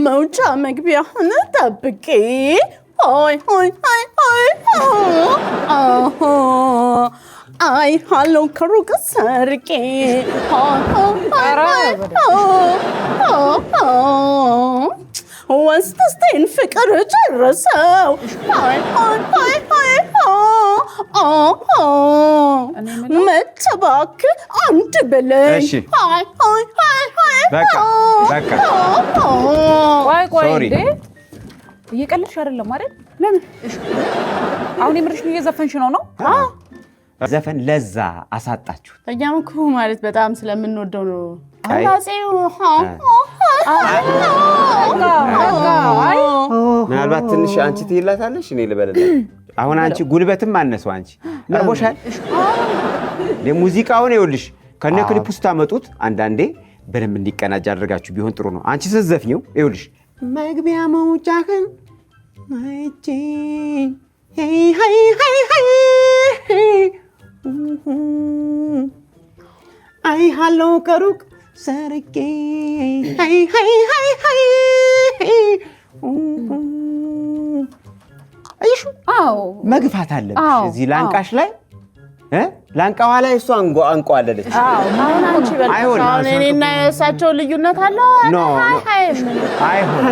መውጫ መግቢያህን ጠብቄ ሆይ ሆይ ሆይ ሆይ አይ ሃሎ ከሩቅ ሰርቄ ወንስተስቴን ፍቅር ጨረሰው መተባክ አንድ በለኝ ቆይ እንዴ እየቀለድሽ አይደለም አይደል? ለምን አሁን የምርሽ ነው እየዘፈንሽ ነው? ዘፈን ለዛ አሳጣችሁ። እኛም እኮ ማለት በጣም ስለምንወደው ነው። ምናልባት ትንሽ አንቺ ትይላታለሽ እኔ ልበልልሽ። አሁን አንቺ ጉልበትም አነሰው አንቺ መርቦሻል። ለሙዚቃውን ይኸውልሽ ከነ ክሊፕ ውስጥ ታመጡት አንዳንዴ በደንብ እንዲቀናጅ አድርጋችሁ ቢሆን ጥሩ ነው። አንቺ ስትዘፍኚው ይኸውልሽ መግቢያ መውጫህን ማይቼ ሄይ ሄይ ሄይ ሄይ አይ ሃሎ ከሩቅ ሰርቄ ሄይ ሄይ ሄይ ሄይ አይሹ አው መግፋት አለብሽ እዚህ ላንቃሽ ላይ ላንቃዋ ላይ እሷ አንቋ አለለች። አው አሁን አንቺ በልተሽ አሁን እኔና የእሳቸው ልዩነት አለው። አይሆን